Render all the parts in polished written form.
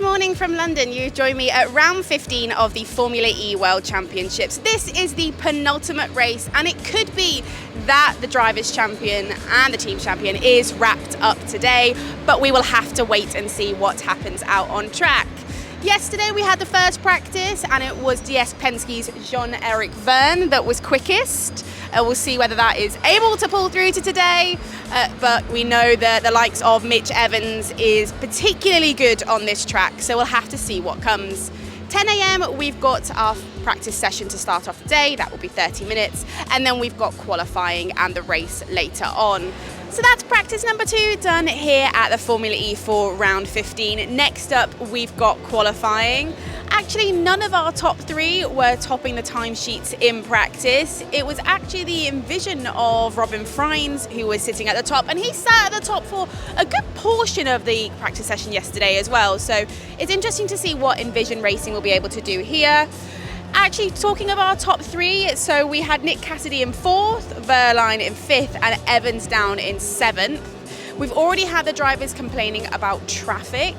Good morning from London. You join me at round 15 of the Formula E World Championships. This is the penultimate race, and it could be that the drivers' champion and the team champion is wrapped up today, but we will have to wait and see what happens out on track. Yesterday we had the first practice, and it was DS Penske's Jean-Eric Vergne that was quickest. We'll see whether that is able to pull through to today, but we know that the likes of Mitch Evans is particularly good on this track, so we'll have to see what comes. 10 a.m. we've got our practice session to start off the day. That will be 30 minutes, and then we've got qualifying and the race later on. So that's practice number 2 done here at the Formula E for round 15. Next up, we've got qualifying. Actually, none of our top 3 were topping the timesheets in practice. It was actually the Envision of Robin Freins who was sitting at the top, and he sat at the top for a good portion of the practice session yesterday as well. So it's interesting to see what Envision Racing will be able to do here. Actually, talking of our top 3, so we had Nick Cassidy in 4th, Vergne in 5th, and Evans down in 7th. We've already had the drivers complaining about traffic.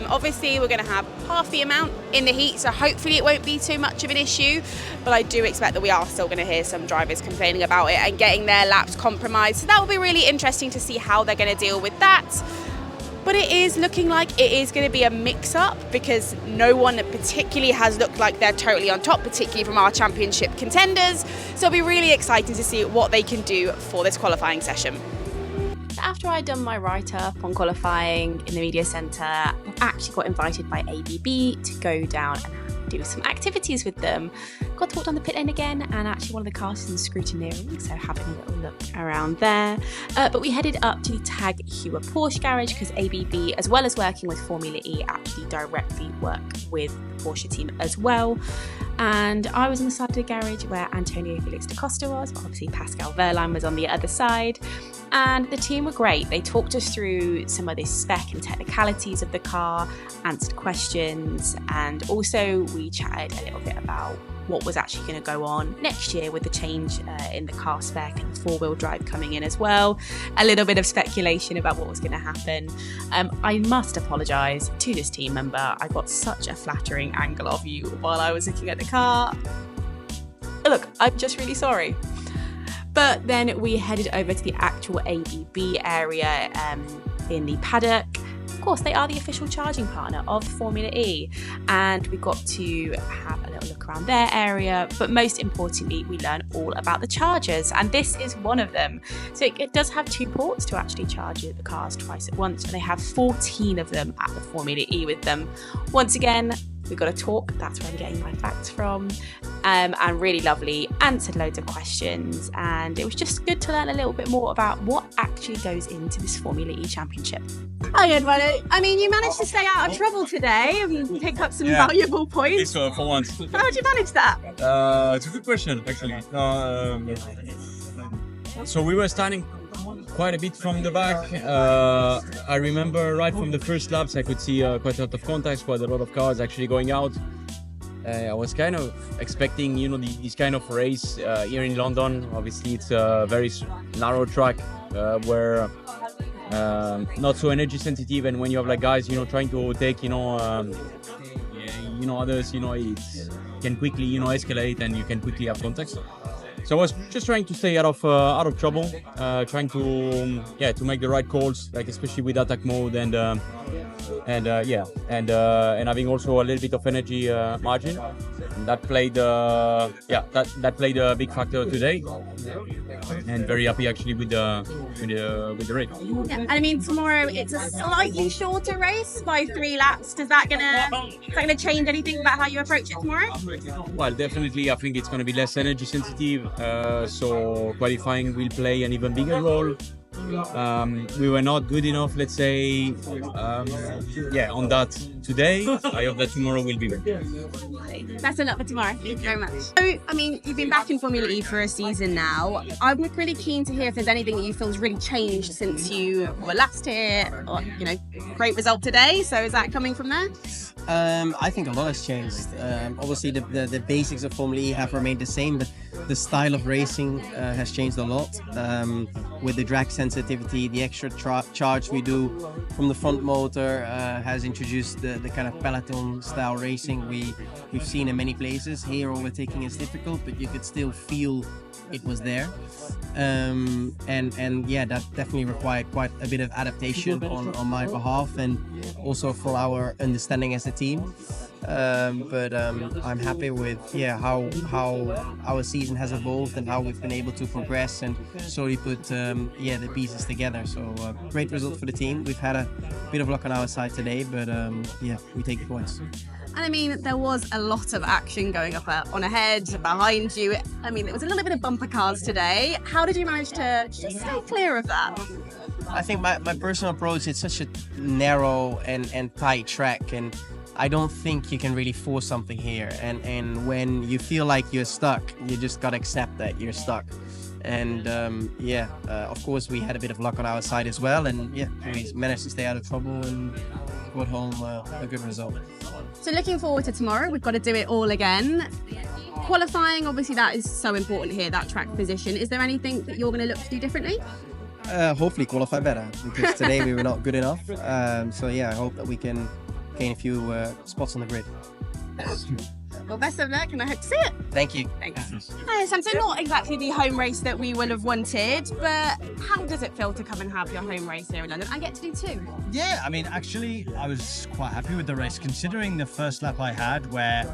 Obviously, we're going to have half the amount in the heat, so hopefully it won't be too much of an issue. But I do expect that we are still going to hear some drivers complaining about it and getting their laps compromised. So that will be really interesting to see how they're going to deal with that. But it is looking like it is going to be a mix-up, because no one particularly has looked like they're totally on top, particularly from our championship contenders. So it'll be really exciting to see what they can do for this qualifying session. After I'd done my write-up on qualifying in the media centre, I actually got invited by ABB to go down and do some activities with them. Got to walk down the pit lane again, and actually one of the cars is scrutineering, so having a little look around there. But we headed up to the Tag Heuer Porsche garage, because ABB, as well as working with Formula E, actually directly work with the Porsche team as well. And I was on the side of the garage where Antonio Felix da Costa was, but obviously Pascal Wehrlein was on the other side. And the team were great. They talked us through some of the spec and technicalities of the car, answered questions, and also we chatted a little bit about what was actually going to go on next year with the change in the car spec and 4-wheel drive coming in as well. A little bit of speculation about what was going to happen. I must apologise to this team member. I got such a flattering angle of you while I was looking at the car. Look, I'm just really sorry. But then we headed over to the actual ABB area in the paddock. Of course, they are the official charging partner of Formula E, and we got to have a little look around their area, but most importantly, we learned all about the chargers, and this is one of them. So it does have 2 ports to actually charge the cars twice at once, and they have 14 of them at the Formula E with them. Once again, we got a talk, that's where I'm getting my facts from, and really lovely, answered loads of questions, and it was just good to learn a little bit more about what actually goes into this Formula E Championship. Hi Edward, I mean, you managed to stay out of trouble today and pick up some valuable points. For once. How did you manage that? It's a good question, actually. So we were starting quite a bit from the back. I remember right from the first laps I could see quite a lot of contacts, quite a lot of cars actually going out. I was kind of expecting, this kind of race here in London. Obviously, it's a very narrow track where not so energy sensitive, and when you have like guys, trying to take, others, it can quickly, escalate, and you can quickly have contacts. So I was just trying to stay out of trouble, trying to make the right calls, like especially with attack mode and having also a little bit of energy margin. And that played that played a big factor today, and very happy actually with the race. Yeah, I mean, tomorrow it's a slightly shorter race by 3 laps. Is that gonna change anything about how you approach it tomorrow? Well, definitely, I think it's gonna be less energy sensitive. So qualifying will play an even bigger role. We were not good enough, let's say, on that today. I hope that tomorrow will be better. Best of luck for tomorrow. Thank you very much. So, I mean, you've been back in Formula E for a season now. I'm really keen to hear if there's anything that you feel has really changed since you were last here. Or, great result today. So is that coming from there? I think a lot has changed. Obviously, the basics of Formula E have remained the same, but the style of racing has changed a lot. With the drag sensitivity, the extra charge we do from the front motor has introduced the kind of peloton style racing we've seen in many places. Here overtaking is difficult, but you could still feel it was there. And yeah, that definitely required quite a bit of adaptation on my behalf, and also for our understanding as a team. But I'm happy with how our season has evolved and how we've been able to progress and slowly put the pieces together. So great result for the team. We've had a bit of luck on our side today, but we take the points. And I mean, there was a lot of action going up on ahead, behind you. I mean, it was a little bit of bumper cars today. How did you manage to just stay clear of that? I think my personal approach, it's such a narrow and tight track, and I don't think you can really force something here. And when you feel like you're stuck, you just gotta accept that you're stuck. And of course we had a bit of luck on our side as well, and we managed to stay out of trouble and got home a good result. So looking forward to tomorrow, we've got to do it all again. Qualifying, obviously that is so important here, that track position. Is there anything that you're going to look to do differently? Hopefully qualify better, because today we were not good enough. So yeah, I hope that we can gain a few spots on the grid. Well, best of luck, and I hope to see it. Thank you. Thanks. Hi, Sam. So not exactly the home race that we would have wanted, but how does it feel to come and have your home race here in London? I get to do two. Yeah, I mean, actually, I was quite happy with the race, considering the first lap I had where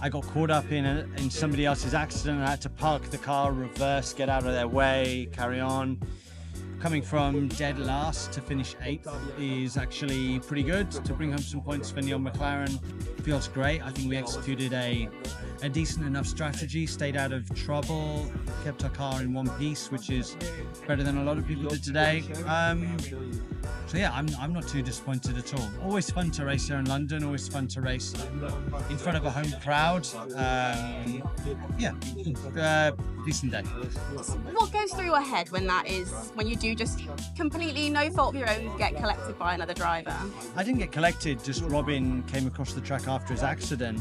I got caught up in somebody else's accident. I had to park the car, reverse, get out of their way, carry on. Coming from dead last to finish 8th is actually pretty good. To bring home some points for Neom McLaren feels great. I think we executed a decent enough strategy, stayed out of trouble, kept our car in one piece, which is better than a lot of people did today. So yeah, I'm not too disappointed at all. Always fun to race here in London, always fun to race in front of a home crowd. Decent day. What goes through your head when you do just completely no fault of your own get collected by another driver? I didn't get collected, just Robin came across the track after his accident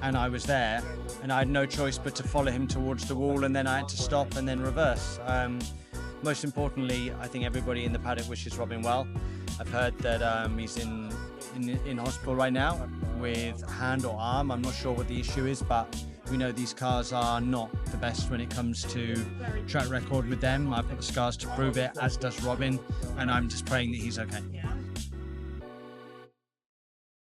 and I was there and I had no choice but to follow him towards the wall, and then I had to stop and then reverse. Most importantly, I think everybody in the paddock wishes Robin well. I've heard that he's in hospital right now with hand or arm. I'm not sure what the issue is, but we know these cars are not the best when it comes to track record with them. I've got the scars to prove it, as does Robin, and I'm just praying that he's okay.